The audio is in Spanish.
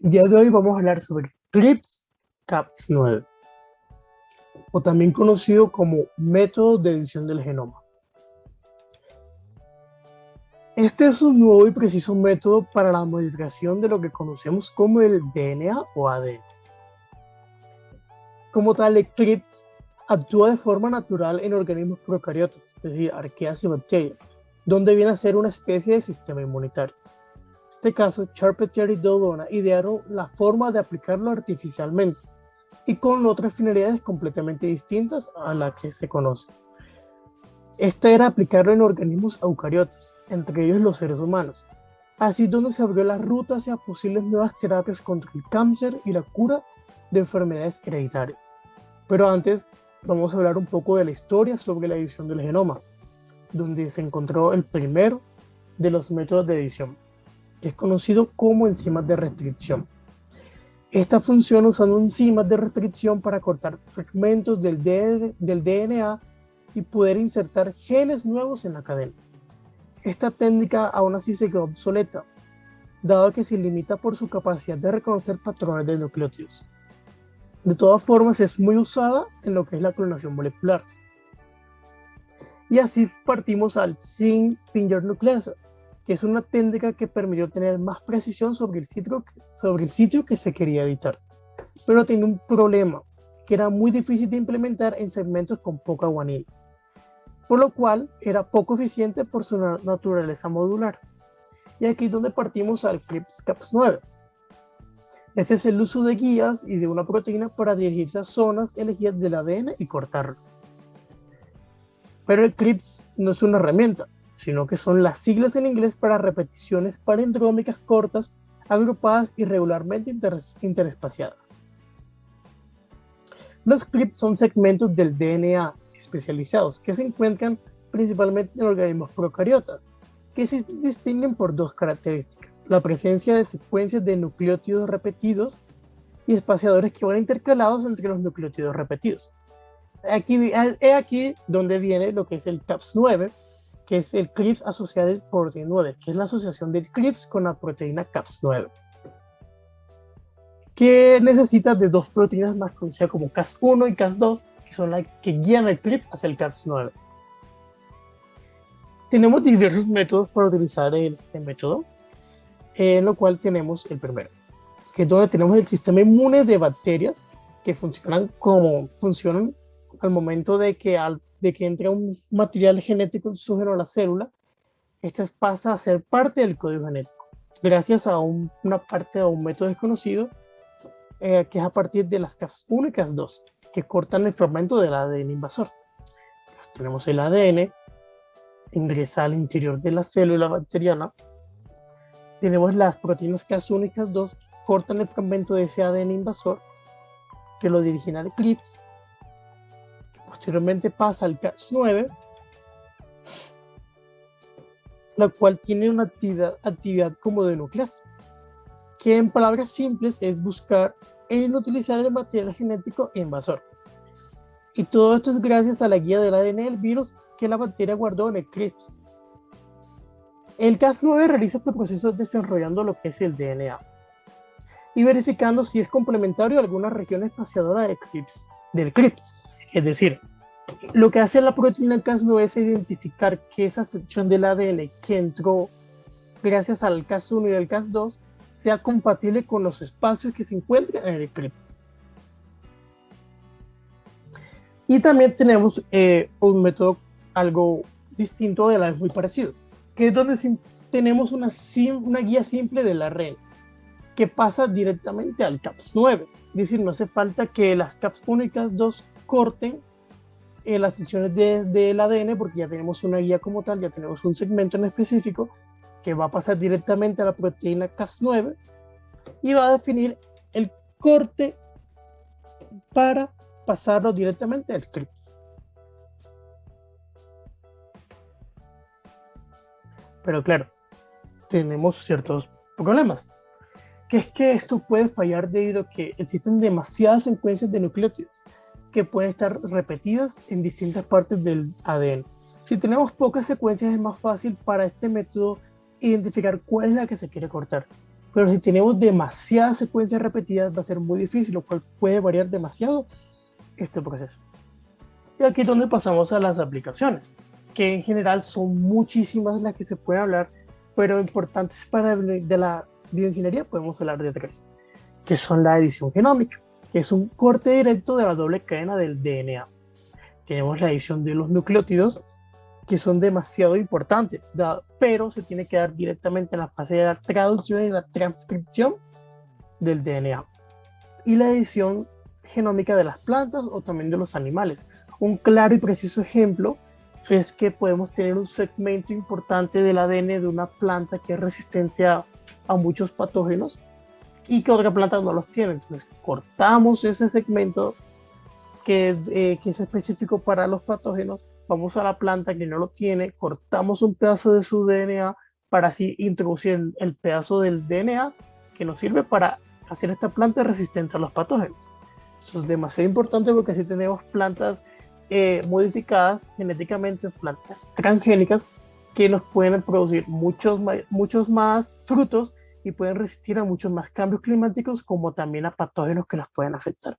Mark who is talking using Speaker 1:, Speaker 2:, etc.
Speaker 1: El día de hoy vamos a hablar sobre CRISPR-Cas9, o también conocido como método de edición del genoma. Este es un nuevo y preciso método para la modificación de lo que conocemos como el DNA o ADN. Como tal, el CRISPR actúa de forma natural en organismos procariotas, es decir, arqueas y bacterias, donde viene a ser una especie de sistema inmunitario. En este caso, Charpentier y Dodona idearon la forma de aplicarlo artificialmente y con otras finalidades completamente distintas a las que se conocen. Esta era aplicarlo en organismos eucariotas, entre ellos los seres humanos. Así es donde se abrió la ruta hacia posibles nuevas terapias contra el cáncer y la cura de enfermedades hereditarias. Pero antes, vamos a hablar un poco de la historia sobre la edición del genoma, donde se encontró el primero de los métodos de edición, que es conocido como enzimas de restricción. Esta funciona usando enzimas de restricción para cortar fragmentos del DNA y poder insertar genes nuevos en la cadena. Esta técnica aún así se quedó obsoleta, dado que se limita por su capacidad de reconocer patrones de nucleótidos. De todas formas, es muy usada en lo que es la clonación molecular. Y así partimos al Zinc Finger Nuclease, que es una técnica que permitió tener más precisión sobre el sitio que se quería editar. Pero tiene un problema, que era muy difícil de implementar en segmentos con poca guanina, por lo cual era poco eficiente por su naturaleza modular. Y aquí es donde partimos al CRISPR-Cas9. Este es el uso de guías y de una proteína para dirigirse a zonas elegidas del ADN y cortarlo. Pero el CRISPR no es una herramienta, sino que son las siglas en inglés para repeticiones palindrómicas cortas, agrupadas irregularmente interespaciadas. Los CRISPR son segmentos del DNA especializados que se encuentran principalmente en organismos procariotas, que se distinguen por dos características: la presencia de secuencias de nucleótidos repetidos y espaciadores que van intercalados entre los nucleótidos repetidos. Aquí donde viene lo que es el Cas9, que es el CRISPR Associated Protein 9, que es la asociación del CRISPR con la proteína Cas9, que necesita de dos proteínas más conocidas como Cas1 y Cas2, que son las que guían el CRISPR hacia el Cas9. Tenemos diversos métodos para utilizar este método, en lo cual tenemos el primero, que es donde tenemos el sistema inmune de bacterias que funcionan al momento de que entra un material genético exógeno a la célula. Este pasa a ser parte del código genético, gracias a una parte de un método desconocido, que es a partir de las Cas1 y Cas2, que cortan el fragmento del ADN invasor. Entonces, tenemos el ADN, ingresa al interior de la célula bacteriana. Tenemos las proteínas Cas1 y Cas2 que cortan el fragmento de ese ADN invasor, que lo dirigen al CRISPR, que posteriormente pasa al Cas9, la cual tiene una actividad como de nucleasa, que en palabras simples es buscar e inutilizar el material genético invasor. Y todo esto es gracias a la guía del ADN del virus que la bacteria guardó en el CRISPR. El Cas9 realiza este proceso desarrollando lo que es el DNA y verificando si es complementario a alguna región espaciadora del CRISPR. Es decir, lo que hace la proteína Cas9 es identificar que esa sección del ADN que entró gracias al Cas1 y al Cas2 sea compatible con los espacios que se encuentran en el CRISPR. Y también tenemos un método algo distinto, de la vez muy parecido, que es donde tenemos una guía simple de la red que pasa directamente al Cas9. Es decir, no hace falta que las Cas1 y Cas2 corten las secciones del ADN, porque ya tenemos una guía como tal, ya tenemos un segmento en específico que va a pasar directamente a la proteína Cas9 y va a definir el corte para pasarlo directamente al CRISPR. Pero claro, tenemos ciertos problemas, que es que esto puede fallar debido a que existen demasiadas secuencias de nucleótidos que pueden estar repetidas en distintas partes del ADN. Si tenemos pocas secuencias, es más fácil para este método identificar cuál es la que se quiere cortar. Pero si tenemos demasiadas secuencias repetidas va a ser muy difícil, lo cual puede variar demasiado este proceso. Y aquí es donde pasamos a las aplicaciones, que en general son muchísimas las que se pueden hablar, pero importantes para de la bioingeniería podemos hablar de tres, que son la edición genómica, que es un corte directo de la doble cadena del DNA. Tenemos la edición de los nucleótidos, que son demasiado importantes, pero se tiene que dar directamente en la fase de la traducción y la transcripción del DNA. Y la edición genómica de las plantas o también de los animales. Un claro y preciso ejemplo es que podemos tener un segmento importante del ADN de una planta que es resistente a muchos patógenos y que otra planta no los tiene. Entonces cortamos ese segmento que es específico para los patógenos, vamos a la planta que no lo tiene, cortamos un pedazo de su DNA para así introducir el pedazo del DNA que nos sirve para hacer esta planta resistente a los patógenos. Eso es demasiado importante porque así tenemos plantas modificadas genéticamente, plantas transgénicas que nos pueden producir muchos más frutos y pueden resistir a muchos más cambios climáticos como también a patógenos que las pueden afectar.